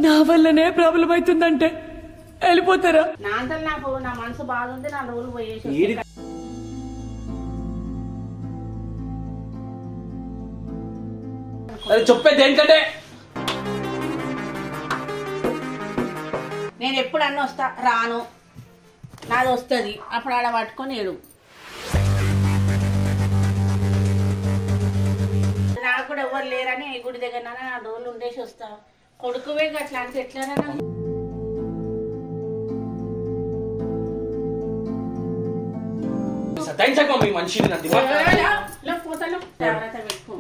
నా వల్లనే ప్రాబ్లం అవుతుందంటే వెళ్ళిపోతారా? నా అంతా నాకు నా మనసు బాధ ఉంది, నా రోజులు పోయేసి చెప్పేది ఏంటంటే నేను ఎప్పుడన్నా వస్తా, రాను, నాది వస్తుంది, అప్పుడు ఆడ పట్టుకొని ఏడు. నాకు కూడా ఎవరు లేరని ఈ గుడి దగ్గర నా రోజులు ఉండేసి వస్తా. కొడుకువే అట్లా అంటే ఎట్లా మనిషి పోతాను, జాగ్రత్త పెట్టుకో.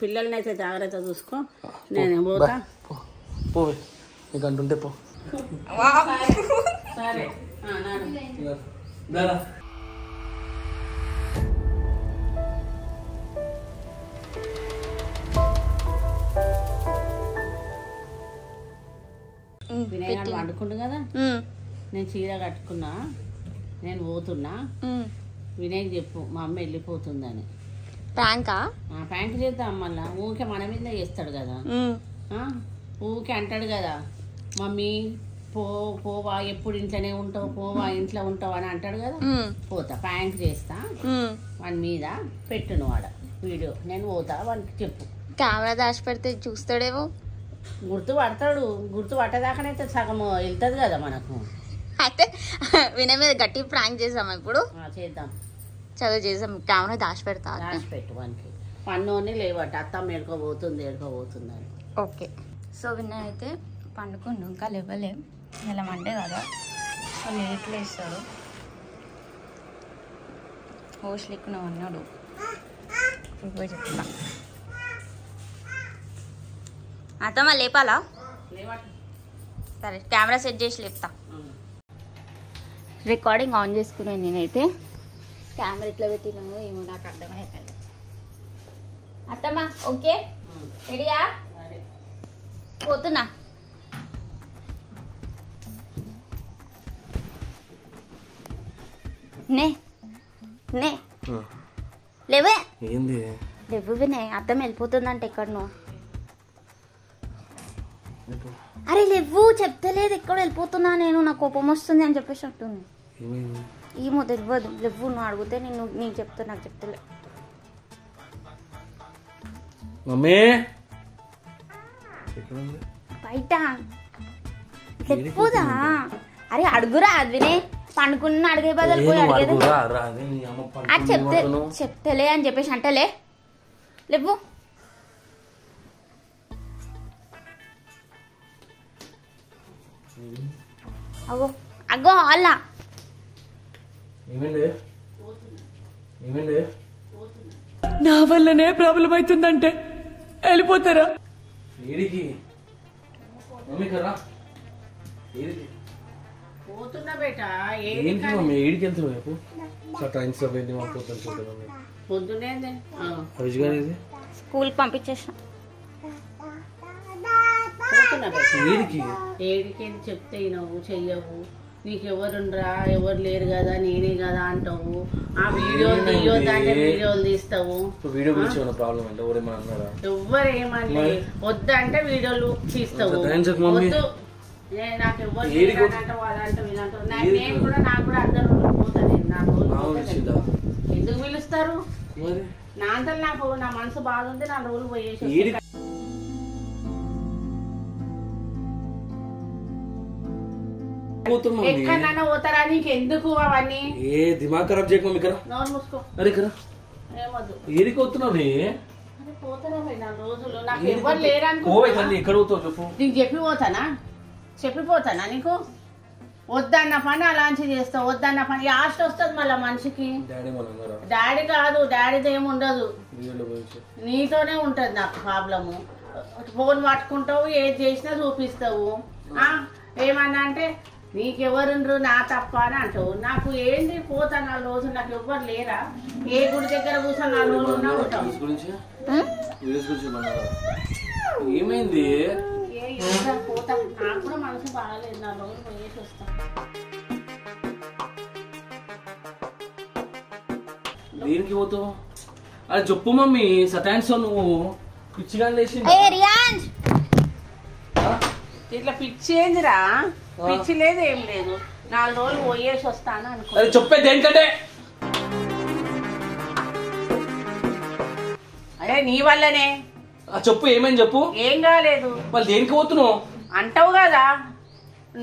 పిల్లల్ని అయితే జాగ్రత్త చూసుకో, నేను పోతా. పోవే నీకు అంటుంటే పో. సరే వినయ్ వండుకుంటు కదా, నేను చీర కట్టుకున్నా, నేను పోతున్నా, వినయ్కి చెప్పు మా అమ్మ వెళ్ళిపోతుందని. ప్రాంక్ చేద్దాం, మళ్ళా ఊకే మన మీద చేస్తాడు కదా, ఊకే అంటాడు కదా మమ్మీ పోవా ఎప్పుడు ఇంట్లోనే ఉంటావు, పోవా ఇంట్లో ఉంటావు అని అంటాడు కదా. పోతా ప్రాంక్ చేస్తా, వాని మీద పెట్టును వాడ వీడియో, నేను పోతా వానికి చెప్పు. కెమెరా దాచి పెడితే చూస్తాడేమో, గుర్తుపడతాడు, గుర్తుపట్టేదాకానైతే సగం వెళ్తుంది కదా మనకు. అయితే వినయ్ మీద గట్టి ప్రాంక్ చేసామా ఇప్పుడు? చేద్దాం, చదువు చేసాం. కెమెరా దాచి పెడతా, దాచి పెట్టు వానికి. పన్నుని లేవట అత్తమ్మ ఏడుకోబోతుంది అని. ఓకే. సో వినయ్ అయితే పండుకుండు, ఇంకా లేవలే, ఇలా మండే కదా, లేట్లు వేస్తాడు, హోస్లిక్కున్నావు అన్నాడు. ఇప్పుడు చెప్తా అత్తమ్మ లేపాలా? సరే కెమెరా సెట్ చేసి లేపుతా. రికార్డింగ్ ఆన్ చేసుకున్నాను నేనైతే. కెమెరా ఎట్లా పెట్టినామో ఏమో నాకు అర్థమైపోయింది. అత్తమ్మ ఓకే రెడీయా? పోతున్నా. నే లేవే, లేవు వినయ్, అత్తమ్మ వెళ్ళిపోతుందంటే ఎక్కడనో. అరే లేవు, చెప్తలేదు ఎక్కడ వెళ్ళిపోతున్నా నేను, నాకు కోపం వస్తుంది అని చెప్పేసి అంటుంది. ఏమో తెలియదు, లేవు, నువ్వు అడిగితే నేను నీకు చెప్తా, నాకు చెప్తలే. బయట లేకపోదా? అరే అడుగురా అది వినయ్, పండుకున్న అడిగే బదులు పోయి అడిగేది. చెప్తలే అని చెప్పేసి అంటలే, లేవు. అగో అగో అలా నా వల్లనే ప్రాబ్లం అవుతుందంటే వెళ్ళిపోతారా? పోతున్నా బేట, పొద్దునే స్కూల్ పంపించేసిన. ఏడికి చెప్తే నువ్వు చెయ్యవు, నీకెవరుండ్రా, ఎవరు లేరు కదా, నేనే కదా అంటావు. ఆ వీడియోలు తీయొద్దంటే వీడియోలు తీస్తావు. ఎవ్వరు ఏమని వద్దంటే వీడియోలు తీస్తావు. వద్దు నాకు ఎవరు అంటావు, అదంటావు ఇదంటావు. నేను కూడా నాకు కూడా అందరూ పోతాను, నా రోజులు ఎందుకు పిలుస్తారు? నా అంతా నాకు నా మనసు బాధ ఉంది, నా రోజులు పోయేసి. ఎక్కడన్నా పోతారా? నీకు ఎందుకు అవన్నీ? దిమాగ్ ఖరాబ్ చేయకు, నోరు మూసుకో. ఏమొద్దు, పోతారా రోజులు, నాకు ఎవరు లేరనుకో. నీకు చెప్పిపోతానా నీకు? వద్దన్న పని అలాంటి చేస్తావు, వద్దన్న పని లాస్ట్ వస్తుంది మళ్ళా మనిషికి. డాడీ కాదు, డాడీతో ఏమి ఉండదు, నీతోనే ఉంటది నాకు ప్రాబ్లము. ఫోన్ పట్టుకుంటావు, ఏది చేసినా చూపిస్తావు. ఏమన్నా అంటే నీకెవరుండ్రు, నా తప్ప అని అంటావు. నాకు ఏంటి పోతా 4 రోజులు, నాకు ఎవ్వరు లేరా? ఏ గుడి దగ్గర కూర్చొని 4 రోజులు ఉన్నా ఉంటాం. ఏమైంది? పోతా, నాకు కూడా మనసు బాగాలేదు, 4 రోజులు పోయేసి వస్తాను. దేనికి పోతావు? అది చెప్పు మమ్మీ, సతాయిస్తో నువ్వు పిచ్చిగా లేచి. ఇట్లా పిచ్చి ఏందిరా? పిచ్చి లేదు ఏం లేదు, 4 రోజులు పోయేసి వస్తాను అనుకో. అది చెప్పే దేనికంటే. అరే నీ వల్లనే. చెప్పు ఏమని చెప్పు. ఏం కాలేదు. మళ్ళీ దేనికి పోతున్నావు అంటావు కదా,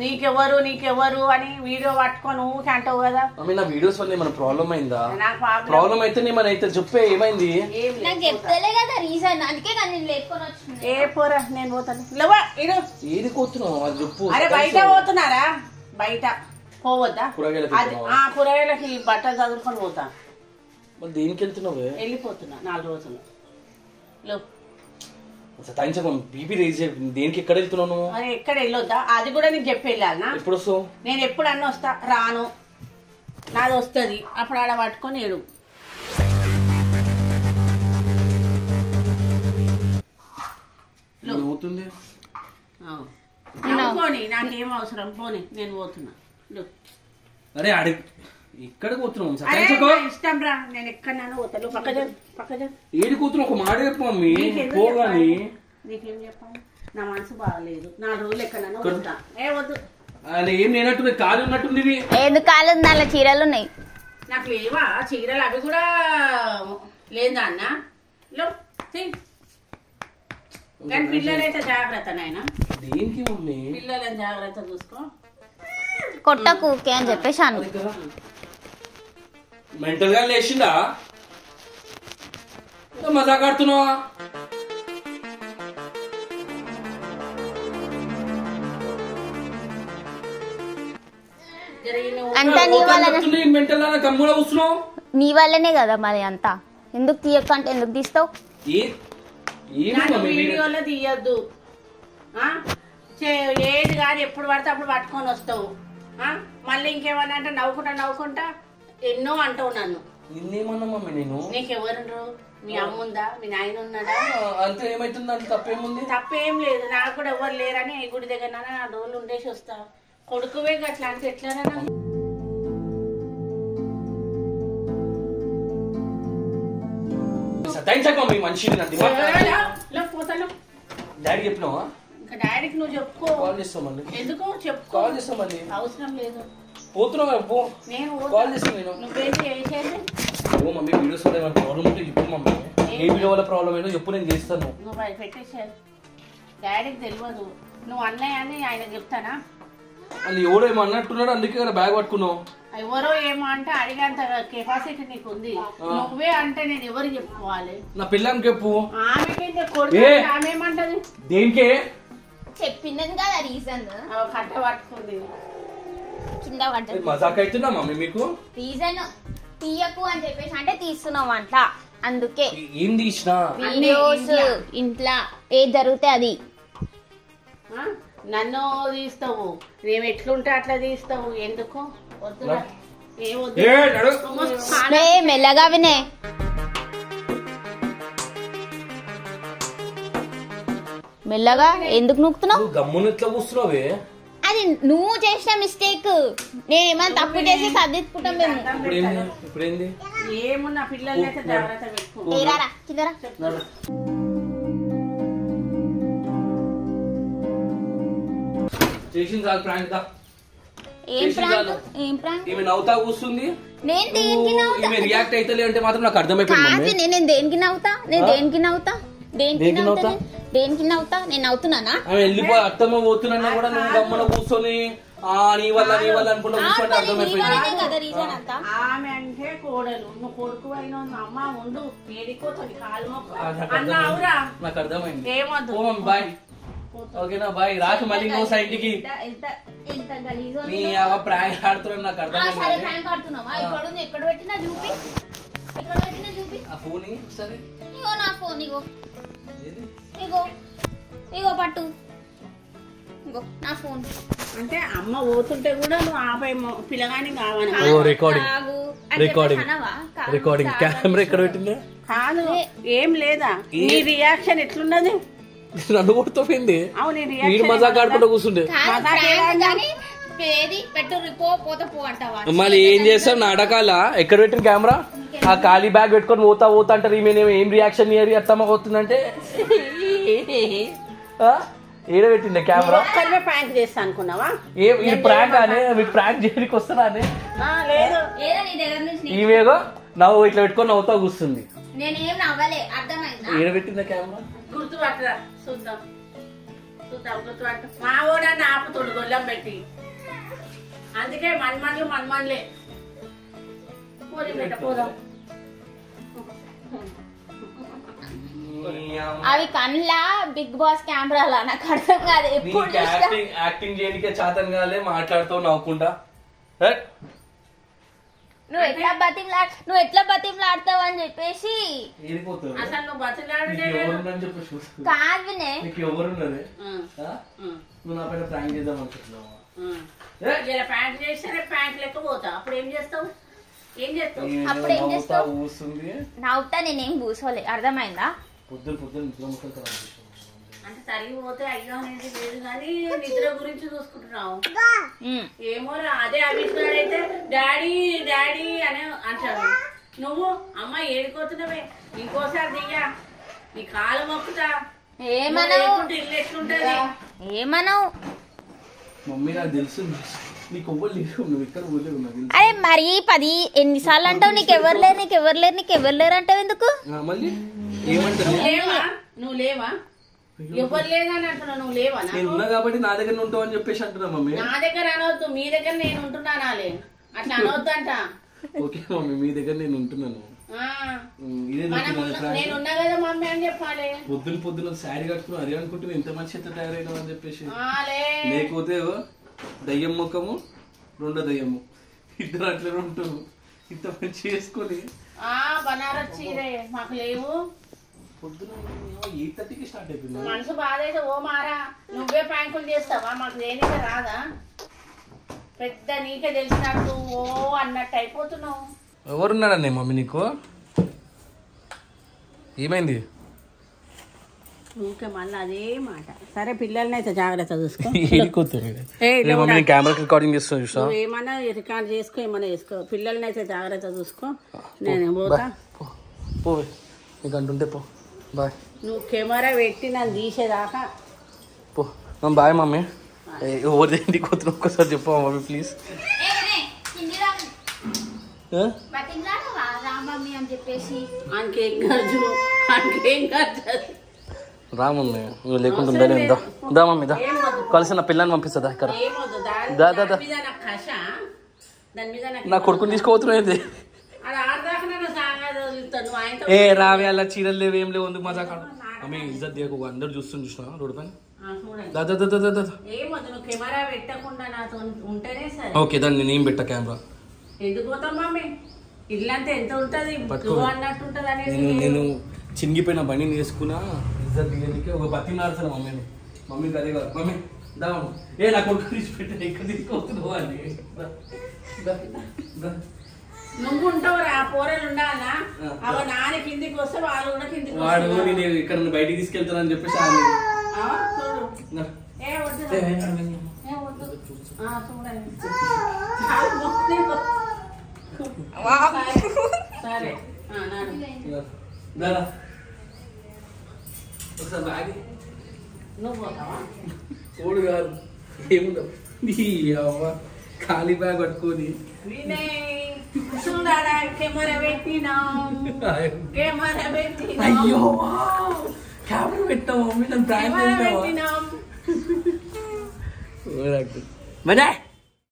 నీకెవరు నీకెవరు అని వీడియో పట్టుకొని ఊరికి అంటావు కదా. నా వీడియోస్ వల్ల ఏమైనా ప్రాబ్లం అయిందా? నాకు ప్రాబ్లం అయితే ఏమైనా అయితే చెప్పే ఏమైంది. నాకు చెప్తలే కదా రీజన్, అందుకే నేను లేపుకొని వచ్చింది. ఏ పోరా నేను పోతాను. లేవా ఇడు. ఏది పోతున్నావు అది చెప్పు. అరే బయట పోతున్నారా? బయట పోవద్దా? కూరగాయలకి బట్టలు చదువుకొని పోతా. మరి దేనికి వెళ్తున్నావు? వెళ్ళిపోతున్నా 4 రోజులు. బీపీ రేజ్ దేనికి ఎక్కడ వెళ్తున్నావు? అరే ఎక్కడ వెళ్ళొద్దా? అది కూడా నీకు చెప్పి వెళ్ళాలనా? ఎప్పుడు వస్తావు? నేను ఎప్పుడు అన్న వస్తా, రాను. నాది వస్తుంది, అప్పుడు ఆడ పట్టుకొని ఏడు. పోనీ నాకేం అవసరం, పోనీ నేను పోతున్నా. అరే అడి ఇక్కడ కూర్చున్నావు ఇష్టం రా, నేను ఎక్కడైనా పోతాను. పక్క ఏది కూర్చున్నావు? ఒక మాట చెప్పు మమ్మీ. పోగాని నీకేం చెప్పాలి? నా మనసు బాగాలేదు, 4 రోజులు ఎక్కడైనా వస్తా. ఏ వద్దు. అది ఏం లేనట్టు కాలు ఉన్నట్టుంది. ఎందుకు కాలు? దానిలో చీరలు ఉన్నాయి. నాకు లేవా చీరలు? అవి కూడా లేదా అన్న? కానీ పిల్లలైతే జాగ్రత్త నాయన. దేనికి మమ్మీ? పిల్లలని జాగ్రత్త చూసుకో. కొట్టకు అని చెప్పేశాను. మెంటల్ గా లేచిందా? మజాక్ ఆడుతున్నావా? నీ వల్లనే కదా మరి అంతా. ఎందుకు తీయక అంటే ఎందుకు తీస్తావు? వీడియోలో తీయద్దు. ఏది కాదు, ఎప్పుడు పడితే అప్పుడు పట్టుకొని వస్తావు. మళ్ళీ ఇంకేమన్నా అంటే నవ్వుకుంటా ఎన్నో అంటావు నన్ను. నిన్నేమన్నా మమ్మీ నేను? నీకెవరు? మీ అమ్మ ఉందా? మీ నాయన ఉన్నాడా? అంత ఏమైతుంది? అంత తప్పేముంది? తప్పేం లేదు. నాకు కూడా ఎవరు లేరని ఈ గుడి దగ్గర 4 రోజులు ఉండేసి వస్తా. కొడుకువే అట్లా అంటే ఎట్లానా? పోతాను. డాడీ చెప్పినావా? ఇంకా డాడీకి నువ్వు చెప్పుకో. కాల్ చేస్తామని. ఎందుకు చెప్పుకో? కాల్ చేస్తామని. అవసరం లేదు. పోతున్నావు? నేను కాల్ చేస్తాను. నేను నువ్వేంటి చేసేది? మమ్మీ వీడియోస్ వల్ల ఏమైనా ప్రాబ్లం ఉంటే చెప్పు మమ్మీ. ఏ వీడియో వల్ల ప్రాబ్లం ఏంటో చెప్పు, నేను చేస్తాను. నువ్వు పెట్టేసాను. డాడీకి తెలియదు. నువ్వు అన్నయ్య అని ఆయన చెప్తానా? అది ఎవడో ఏమో అన్నట్టున్నాడు, అందుకే కదా బ్యాగ్ పట్టుకున్నావు. ఎవరో ఏమో అంటే అడిగేంత కెపాసిటీ నీకు ఉంది. నువ్వే అంటే నేను ఎవరు చెప్పుకోవాలి? నా పిల్లని చెప్పు. ఆమె ఏమంటది? దేనికే చెప్పింది కదా రీజన్. కట్ట పట్టుకుంది కింద పడ్డది. మజాక్ అవుతుందా మమ్మీ మీకు? రీజన్ తీయకు అని చెప్పేసి అంటే తీస్తున్నావు అంట. అందుకే ఏం తీసినా వీడియోస్ ఇంట్లో ఏ జరిగితే అది. నన్ను తీస్తావు, మేము ఎట్లుంటే అట్లా తీస్తావు. ఎందుకు? వద్దురా. మెల్లగా వినే. మెల్లగా ఎందుకు నూకుతున్నావు? గమ్మున ఎట్లా కూర్చున్నావే? అది నువ్వు చేసిన మిస్టేక్. నేనేమన్నా తప్పు చేసి సర్దించుకుంటాం మేము. ఇప్పుడేంది? ఏమున్నా పిల్లల్ని అయితే జాగ్రత్త పెట్టుకో. చేసింది చాలు ప్రాంక్. ఏం ప్రాంక్? ఈమె నవ్వుతా కూర్చుంది, నేను దేనికి నవ్వుతా? ఈమె రియాక్ట్ అయితే అంటే మాత్రం నాకు అర్థమైపోయింది. నేను దేనికి నవ్వుతా? దేనికి నవ్వుతా? నేను నవ్వుతున్నానా? ఆమె వెళ్ళిపోయి అత్తమ్మ పోతున్నా కూడా నువ్వు గమ్మన కూర్చొని నీ వల్ల అనుకుంటా కూర్చొని అర్థమైపోయింది. ఆమె అంటే కోడలు, నువ్వు కొడుకు అయినా అమ్మ ఉండు ఏడిపోతుంది కాలు అన్నావురా. నాకు అర్థమైంది. ఏమొద్దు. బాయ్. ఓకేనా? బాయ్. రాక మళ్ళీ ఇంకో సైడ్కి నీ ప్రాంక్ ఆడుతున్నా. నాకు అర్థమైంది. ఎక్కడ పెట్టినా చూపి. ఆ ఫోన్ సరే. ఇగో నా ఫోన్. ఇగో పట్టు. ఇగో నా ఫోన్. అంటే అమ్మ పోతుంటే కూడా నువ్వు ఆపే పిల్లగాని కావాలి. రికార్డింగ్ కెమెరా ఎక్కడ పెట్టింది? కాదు ఏం లేదా? నీ రియాక్షన్ ఎట్లున్నది? నన్ను కొడుతుంది. అవును మజాక్ ఆడుకుంటూ కూర్చుంటే మళ్ళీ ఏం చేస్తావు? నాటకాల ఎక్కడ పెట్టిన కెమెరా? ఆ ఖాళీ బ్యాగ్ పెట్టుకొని పోతా పోతా అంటారు ఈమె ఏం రియాక్షన్ ఇయ్యరు అత్తమ్మ పోతుందంటే ఏడబెట్టింది కెమెరా ఒక్కరినే ప్రాంక్ చేస్తా అనుకున్నావా? ఈ ప్రాంక్ అనే మీకు ప్రాంక్ చేయడానికి వస్తున్నా అని లేదు ఈమెగో నవ్వు ఇట్లా పెట్టుకొని నవ్వుతా కూర్చుంది. నేనేం నవ్వలే, అర్థమైందా? ఏడబెట్టిందా కెమెరా? గుర్తుపట్టరా చూద్దాం చూద్దాం గుర్తుపట్ట. మా ఓడని ఆపుతుండు గొల్లం పెట్టి, అందుకే మన్మన్లే పోదాం. అవి కన్లా బిగ్ బాస్ కెమెరాలా నాకు అర్థం కాదు. ఎప్పుడు యాక్టింగ్ చేయడానికే చేతన్ కాలే మాట్లాడుతూ నవ్వుకుంటా. నువ్వు ఎట్లా బతిమలాడతావు అని చెప్పేసి అసలు నువ్వు బతిలాడు కాదు వినే. ఎవరున్నది నువ్వు నా పైన ప్రాంక్ చేద్దాం అనుకుంటున్నావా? ప్యాంట్ చేస్తే ప్యాంట్ లెక్క పోతా, అప్పుడు ఏం చేస్తావు? అప్పుడు ఏం చేస్తావు? నవ్వుతా, నేనేం కూర్చోలే, అర్థమైందా? అంటే తరిగిపోతే అయ్యో అనేది లేదు కానీ నిద్ర గురించి చూసుకుంటున్నావు. ఏమో అదే అభిష్ణాడు అయితే డాడీ డాడీ అని అంటాడు. నువ్వు అమ్మ ఏడుకోతున్నావే, ఇంకోసారి దియ్యా నీ కాలు మొక్కుతా. ఏమనవు ఇల్లు ఎట్లుంటది? ఏమనవు? మమ్మీ నాకు తెలుసు నీకు ఎవ్వరు లేరు, నువ్వు ఇక్కడ పోలేవు. అరే మరి 10 ఎన్నిసార్లు అంటావు నీకెవరు లేరు అంటావు ఎందుకు? మళ్ళీ ఏమంటారు? నువ్వు లేవా? ఎవరు లేదని అంటున్నావు, నువ్వు లేవా? నేను ఉన్నా కాబట్టి నా దగ్గర ఉంటావు అని చెప్పేసి అంటున్నా మమ్మీ. నా దగ్గర అనవద్దు, మీ దగ్గర నేను ఉంటున్నానాలే, అట్లా అనవద్దంట. ఓకే మమ్మీ, మీ దగ్గర నేను ఉంటున్నాను. నేనున్నా కదా మమ్మీ అని చెప్పాలి. పొద్దున శారీ కట్టుకుని అదే అనుకుంటున్నా ఎంత మంచి ఎంత తయారైనా అని చెప్పేసి. లేకపోతే దయ్యం ముఖము రెండో దయ్యము ఇద్దరు అట్లా ఉంటారు. ఇంత మంచి చేసుకొని బనారస్ చీరే మాకు లేవు. పొద్దున 8:30కి స్టార్ట్ అయిపోయింది. మనసు బాధ అయితే ఓ మారా నువ్వే ప్యాంకులు చేస్తావా? మాకు దేనికే రాదా? పెద్ద నీకే తెలిసినట్టు ఓ అన్నట్టు అయిపోతున్నావు. ఎవరున్నాడన్నా మమ్మీ నీకు? ఏమైంది? ఊకే మళ్ళీ అదే మాట. సరే పిల్లల్ని అయితే జాగ్రత్త చూసుకో. కెమెరా రికార్డింగ్ చేస్తా చూసా. ఏమన్నా రికార్డ్ చేసుకో, ఏమన్నా చేసుకో. పిల్లల్ని అయితే జాగ్రత్త చూసుకో. నేను పోతా. పో నీకు అంటుంటే పో. బాయ్. నువ్వు కెమెరా పెట్టి నన్ను తీసేదాకా పో. Bye mummy. ఎవరి ఇంటికి పోతున్నా ఒక్కసారి చెప్పు మమ్మీ ప్లీజ్. రా మమ్మీ, నువ్వు లేకుండా ఉండలేదా? దా మమ్మీ దా, కలిసి నా పిల్లని పంపిస్తుందా ఇక్కడ? దా దా దా. నా కొడుకుని తీసుకోబోతున్నా. ఏ రావే అలా చీరలు లేవు ఏం లేవు, ఎందుకు మజా కాదు మమ్మీ. ఇజ్జత్ దిగకు, అందరు చూస్తున్నా రోడ్డు పైన. ఓకే దాన్ని నేను పెట్టా కెమెరా. నేను చినిగిపోయిన బండిని వేసుకున్నా ఇజ్జత్ దిగడానికి ఒక బతి నాడుతాను మమ్మీని. మమ్మీకి అదే కాదు మమ్మీ దా. ఏ నా కొడుకు తీసి పెట్టా, ఇక్కడ తీసుకోవద్దు అని. నువ్వు ఉంటావు ఆ పోరలు ఉండాలా? అవ నాని కిందికి వస్తే వాళ్ళు కూడా కిందికి వాడు నేను ఇక్కడ బయటికి తీసుకెళ్తానని చెప్పేసి సరే ఒకసారి బ్యాగ్ నువ్వు పోతావా? ఓడు కాదు ఏముండవు ఖాళీ బ్యాగ్ పట్టుకొని కెమెరా పెట్టినాం. అయ్యో కెమెరా పెట్టావు మమ్మీ, నన్ను ప్రాంక్ చేసావా? పెట్టినాం. మజా